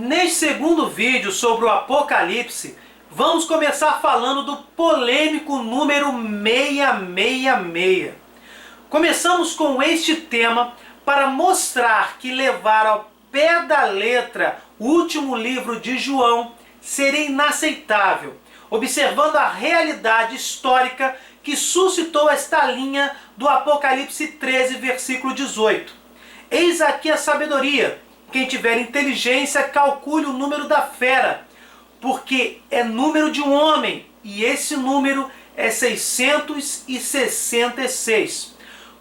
Neste segundo vídeo sobre o Apocalipse, vamos começar falando do polêmico número 666. Começamos com este tema para mostrar que levar ao pé da letra o último livro de João seria inaceitável, observando a realidade histórica que suscitou esta linha do Apocalipse 13, versículo 18. Eis aqui a sabedoria. Quem tiver inteligência, calcule o número da fera, porque é número de um homem, e esse número é 666.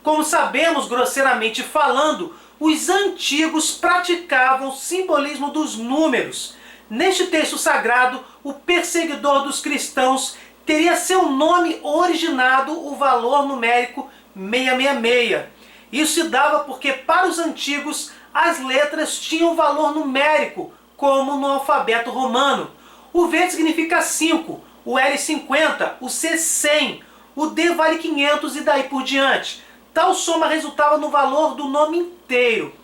Como sabemos, grosseiramente falando, os antigos praticavam o simbolismo dos números. Neste texto sagrado, o perseguidor dos cristãos teria seu nome originado o valor numérico 666. Isso se dava porque, para os antigos, as letras tinham valor numérico, como no alfabeto romano. O V significa 5, o L 50, o C 100, o D vale 500 e daí por diante. Tal soma resultava no valor do nome inteiro.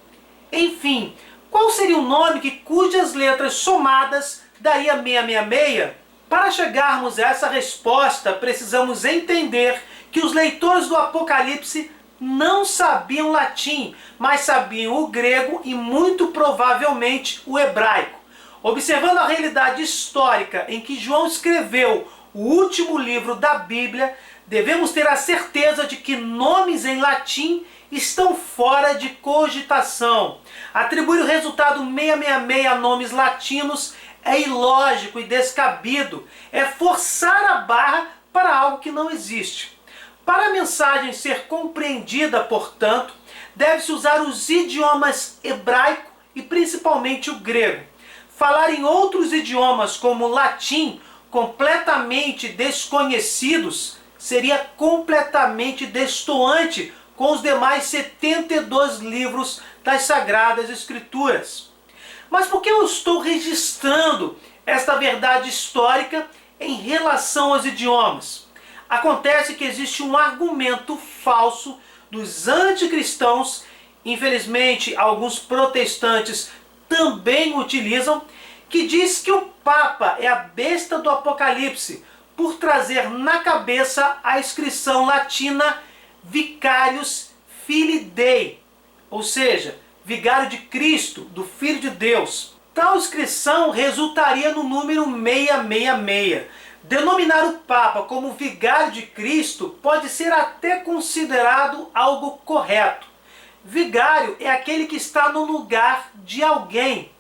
Enfim, qual seria o nome cujas letras somadas daria 666? Para chegarmos a essa resposta, precisamos entender que os leitores do Apocalipse não sabiam latim, mas sabiam o grego e muito provavelmente o hebraico. Observando a realidade histórica em que João escreveu o último livro da Bíblia, devemos ter a certeza de que nomes em latim estão fora de cogitação. Atribuir o resultado 666 a nomes latinos é ilógico e descabido. É forçar a barra para algo que não existe. Para a mensagem ser compreendida, portanto, deve-se usar os idiomas hebraico e principalmente o grego. Falar em outros idiomas como o latim, completamente desconhecidos, seria completamente destoante com os demais 72 livros das Sagradas Escrituras. Mas por que eu estou registrando esta verdade histórica em relação aos idiomas? Acontece que existe um argumento falso dos anticristãos, infelizmente alguns protestantes também utilizam, que diz que o Papa é a besta do Apocalipse, por trazer na cabeça a inscrição latina Vicarius Filii Dei, ou seja, vigário de Cristo, do Filho de Deus. Tal inscrição resultaria no número 666. Denominar o Papa como vigário de Cristo pode ser até considerado algo correto. Vigário é aquele que está no lugar de alguém.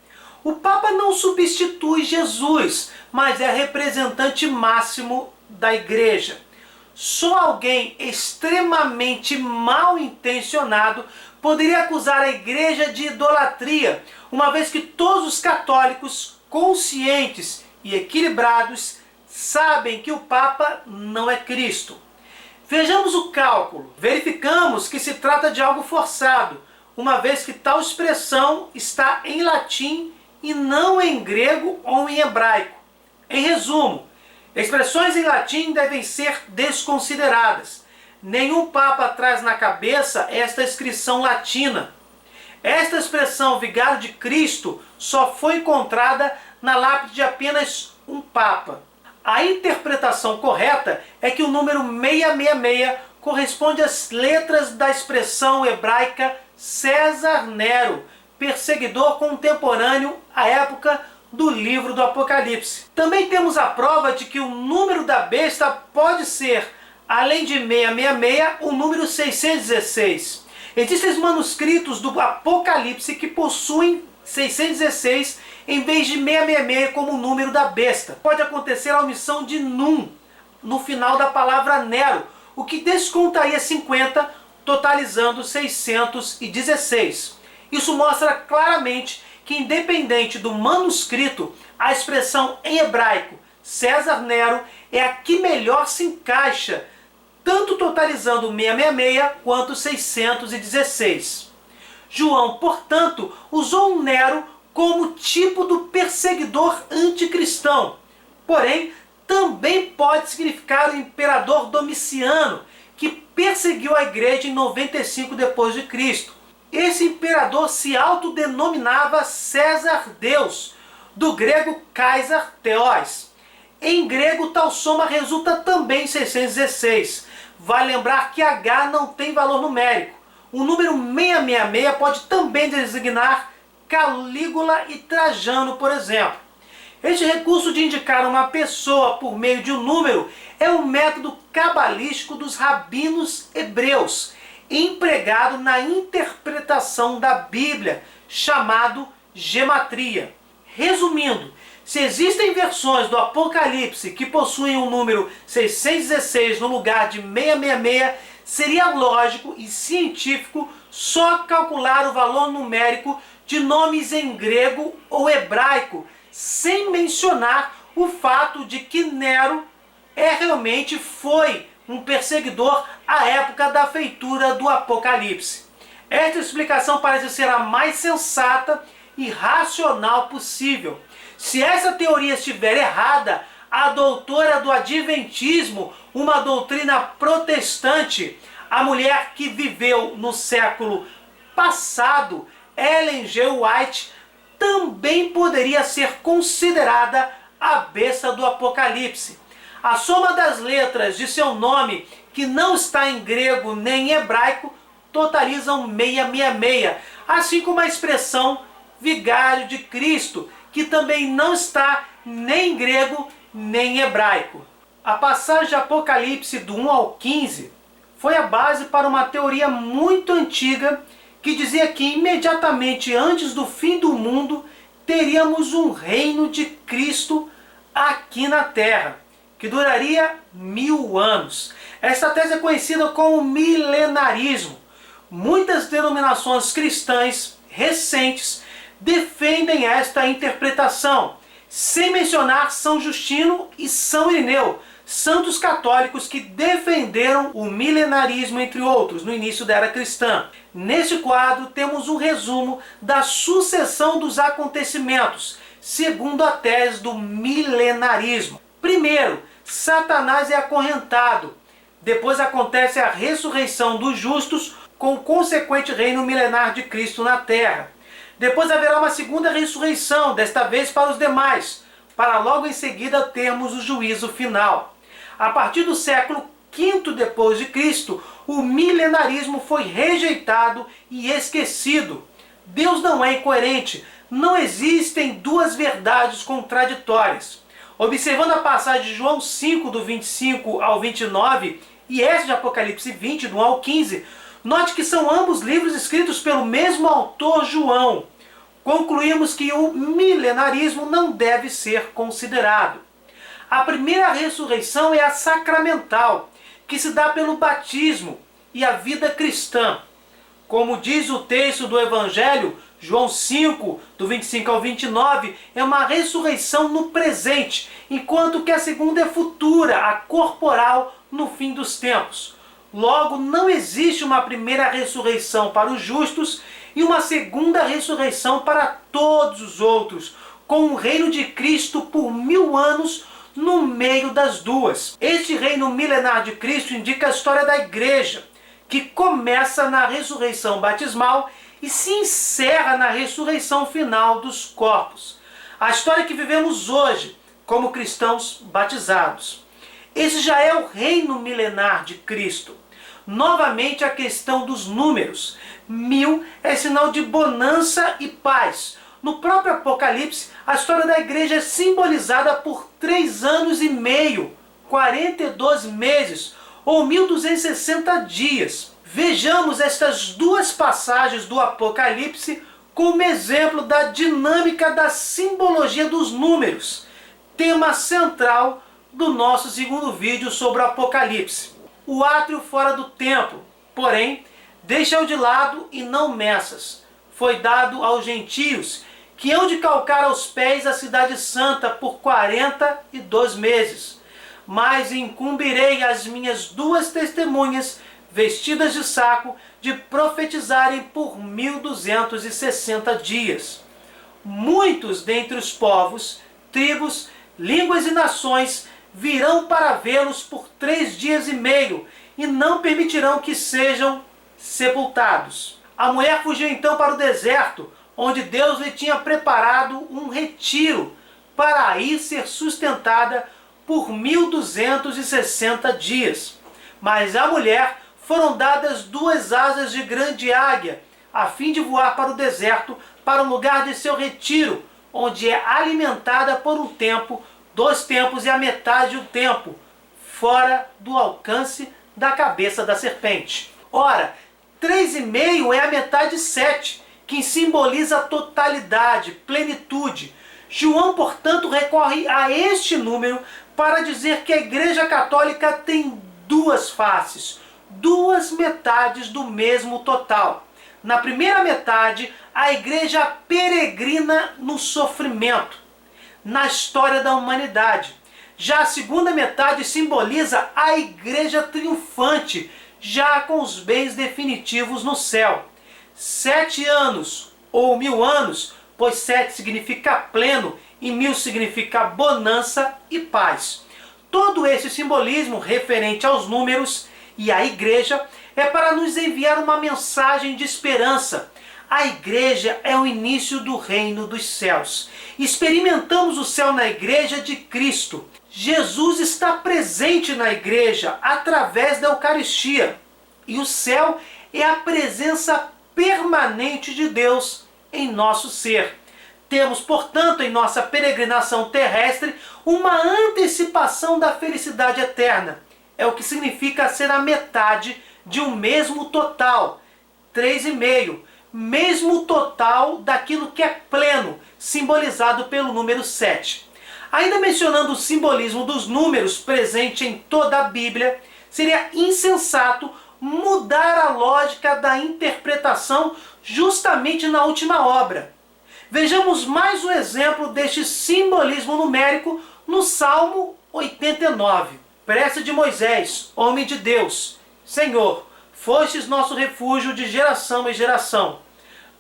O Papa não substitui Jesus, mas é representante máximo da Igreja. Só alguém extremamente mal intencionado poderia acusar a Igreja de idolatria, uma vez que todos os católicos conscientes e equilibrados sabem que o Papa não é Cristo. Vejamos o cálculo. Verificamos que se trata de algo forçado, uma vez que tal expressão está em latim e não em grego ou em hebraico. Em resumo, expressões em latim devem ser desconsideradas. Nenhum Papa traz na cabeça esta inscrição latina. Esta expressão vigário de Cristo só foi encontrada na lápide de apenas um Papa. A interpretação correta é que o número 666 corresponde às letras da expressão hebraica César Nero, perseguidor contemporâneo à época do livro do Apocalipse. Também temos a prova de que o número da besta pode ser, além de 666, o número 616. Existem manuscritos do Apocalipse que possuem 616 em vez de 666 como o número da besta. Pode acontecer a omissão de num no final da palavra Nero, o que descontaria 50, totalizando 616. Isso mostra claramente que, independente do manuscrito, a expressão em hebraico César Nero é a que melhor se encaixa, tanto totalizando 666 quanto 616. João, portanto, usou um Nero como tipo do perseguidor anticristão. Porém, também pode significar o imperador Domiciano, que perseguiu a igreja em 95 d.C. Esse imperador se autodenominava César Deus, do grego Kaiser Theos. Em grego, tal soma resulta também em 616. Vale lembrar que H não tem valor numérico. O número 666 pode também designar Calígula e Trajano, por exemplo. Este recurso de indicar uma pessoa por meio de um número é um método cabalístico dos rabinos hebreus, empregado na interpretação da Bíblia, chamado gematria. Resumindo, se existem versões do Apocalipse que possuem o número 616 no lugar de 666, seria lógico e científico só calcular o valor numérico de nomes em grego ou hebraico, sem mencionar o fato de que Nero realmente foi um perseguidor à época da feitura do Apocalipse. Esta explicação parece ser a mais sensata e racional possível. Se essa teoria estiver errada, a doutora do Adventismo, uma doutrina protestante, a mulher que viveu no século passado, Ellen G. White, também poderia ser considerada a besta do Apocalipse. A soma das letras de seu nome, que não está em grego nem em hebraico, totalizam 666, assim como a expressão vigário de Cristo, que também não está nem em grego nem em hebraico. A passagem de Apocalipse do 1 ao 15 foi a base para uma teoria muito antiga que dizia que imediatamente antes do fim do mundo teríamos um reino de Cristo aqui na Terra, que duraria 1000 anos. Essa tese é conhecida como milenarismo. Muitas denominações cristãs recentes defendem esta interpretação, sem mencionar São Justino e São Irineu, santos católicos que defenderam o milenarismo, entre outros, no início da era cristã. Neste quadro temos um resumo da sucessão dos acontecimentos, segundo a tese do milenarismo. Primeiro, Satanás é acorrentado. Depois acontece a ressurreição dos justos com o consequente reino milenar de Cristo na terra. Depois haverá uma segunda ressurreição, desta vez para os demais, para logo em seguida termos o juízo final. A partir do século V depois de Cristo, o milenarismo foi rejeitado e esquecido. Deus não é incoerente, não existem duas verdades contraditórias. Observando a passagem de João 5, do 25 ao 29, e essa de Apocalipse 20, do 1 ao 15, note que são ambos livros escritos pelo mesmo autor, João. Concluímos que o milenarismo não deve ser considerado. A primeira ressurreição é a sacramental, que se dá pelo batismo e a vida cristã. Como diz o texto do Evangelho, João 5, do 25 ao 29, é uma ressurreição no presente, enquanto que a segunda é futura, a corporal, no fim dos tempos. Logo, não existe uma primeira ressurreição para os justos e uma segunda ressurreição para todos os outros, com o reino de Cristo por 1000 anos no meio das duas. Este reino milenar de Cristo indica a história da igreja, que começa na ressurreição batismal e se encerra na ressurreição final dos corpos. A história que vivemos hoje, como cristãos batizados. Esse já é o reino milenar de Cristo. Novamente a questão dos números. 1000 é sinal de bonança e paz. No próprio Apocalipse, a história da igreja é simbolizada por 3 anos e meio, 42 meses, ou 1260 dias. Vejamos estas duas passagens do Apocalipse como exemplo da dinâmica da simbologia dos números, tema central do nosso segundo vídeo sobre o Apocalipse. O átrio fora do templo, porém, deixa-o de lado e não meças. Foi dado aos gentios, que hão de calcar aos pés a cidade santa por 42 meses. Mas incumbirei as minhas 2 testemunhas, vestidas de saco, de profetizarem por 1260 dias. Muitos dentre os povos, tribos, línguas e nações virão para vê-los por 3 dias e meio, e não permitirão que sejam sepultados. A mulher fugiu então para o deserto, onde Deus lhe tinha preparado um retiro para aí ser sustentada por 1260 dias. Mas à mulher foram dadas 2 asas de grande águia, a fim de voar para o deserto, para o lugar de seu retiro, onde é alimentada por um tempo, 2 tempos e a metade do tempo, fora do alcance da cabeça da serpente. Ora, 3,5 é a metade de 7, que simboliza a totalidade, plenitude. João, portanto, recorre a este número para dizer que a Igreja Católica tem 2 faces, 2 metades do mesmo total. Na primeira metade, a Igreja peregrina no sofrimento, na história da humanidade. Já a segunda metade simboliza a Igreja triunfante, já com os bens definitivos no céu. 7 anos ou 1000 anos, pois 7 significa pleno e 1000 significa bonança e paz. Todo esse simbolismo referente aos números e à Igreja é para nos enviar uma mensagem de esperança. A Igreja é o início do reino dos céus. Experimentamos o céu na Igreja de Cristo. Jesus está presente na Igreja através da Eucaristia. E o céu é a presença permanente de Deus em nosso ser. Temos, portanto, em nossa peregrinação terrestre, uma antecipação da felicidade eterna. É o que significa ser a metade de um mesmo total, 3,5, mesmo total daquilo que é pleno, simbolizado pelo número 7. Ainda mencionando o simbolismo dos números presente em toda a Bíblia, seria insensato mudar a lógica da interpretação justamente na última obra. Vejamos mais um exemplo deste simbolismo numérico no Salmo 89. Prece de Moisés, homem de Deus. Senhor, fostes nosso refúgio de geração em geração.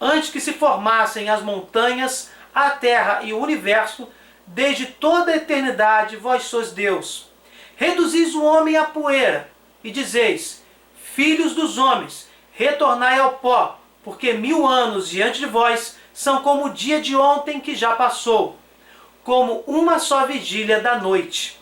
Antes que se formassem as montanhas, a terra e o universo, desde toda a eternidade vós sois Deus. Reduzis o homem à poeira, e dizeis, filhos dos homens, retornai ao pó, porque 1000 anos diante de vós são como o dia de ontem que já passou, como uma só vigília da noite.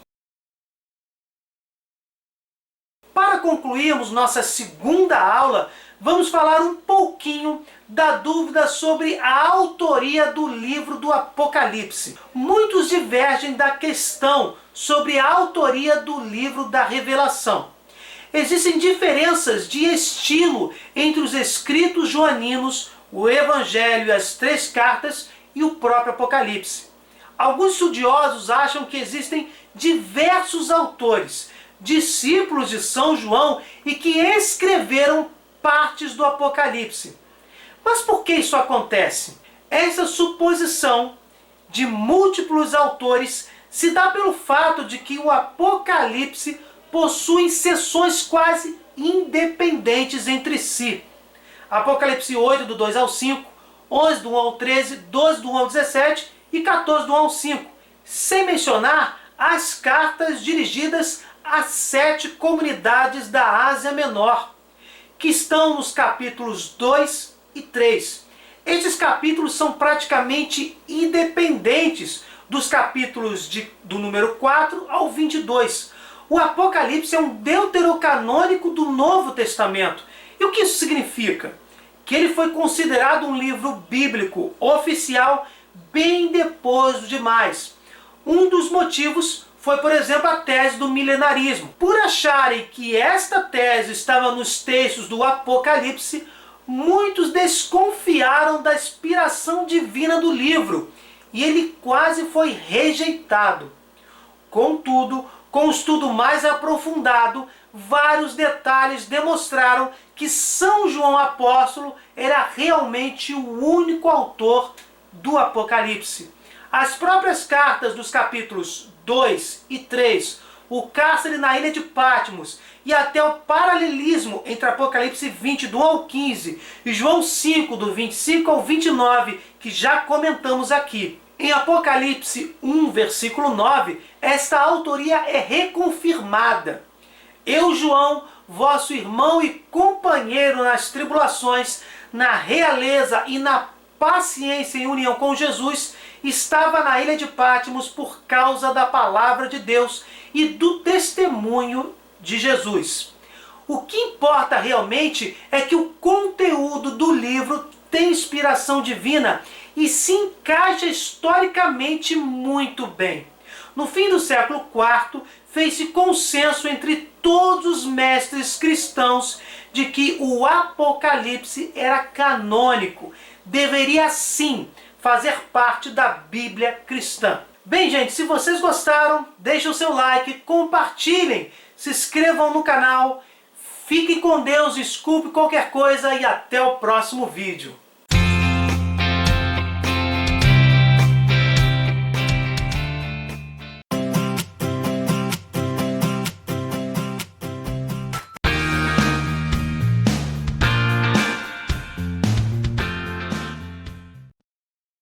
Para concluirmos nossa segunda aula, vamos falar um pouquinho da dúvida sobre a autoria do livro do Apocalipse. Muitos divergem da questão sobre a autoria do livro da Revelação. Existem diferenças de estilo entre os escritos joaninos, o Evangelho e as 3 cartas e o próprio Apocalipse. Alguns estudiosos acham que existem diversos autores, discípulos de São João, e que escreveram partes do Apocalipse. Mas por que isso acontece? Essa suposição de múltiplos autores se dá pelo fato de que o Apocalipse possui seções quase independentes entre si. Apocalipse 8, do 2 ao 5, 11, do 1 ao 13, 12, do 1 ao 17 e 14, do 1 ao 5, sem mencionar as cartas dirigidas às 7 comunidades da Ásia Menor, que estão nos capítulos 2 e 3. Estes capítulos são praticamente independentes dos capítulos do número 4 ao 22. O Apocalipse é um deuterocanônico do Novo Testamento. E o que isso significa? Que ele foi considerado um livro bíblico oficial bem depois dos demais. Um dos motivos foi, por exemplo, a tese do milenarismo. Por acharem que esta tese estava nos textos do Apocalipse, muitos desconfiaram da inspiração divina do livro, e ele quase foi rejeitado. Contudo, com um estudo mais aprofundado, vários detalhes demonstraram que São João Apóstolo era realmente o único autor do Apocalipse. As próprias cartas dos capítulos 2 e 3, o cárcere na ilha de Patmos e até o paralelismo entre Apocalipse 20, do 1 ao 15 e João 5, do 25 ao 29, que já comentamos aqui. Em Apocalipse 1, versículo 9, esta autoria é reconfirmada. Eu, João, vosso irmão e companheiro nas tribulações, na realeza e na paciência e união com Jesus, estava na ilha de Patmos por causa da palavra de Deus e do testemunho de Jesus. O que importa realmente é que o conteúdo do livro tem inspiração divina e se encaixa historicamente muito bem. No fim do século IV, fez-se consenso entre todos os mestres cristãos de que o Apocalipse era canônico, deveria sim fazer parte da Bíblia cristã. Bem, gente, se vocês gostaram, deixem o seu like, compartilhem, se inscrevam no canal, fiquem com Deus, desculpe qualquer coisa e até o próximo vídeo.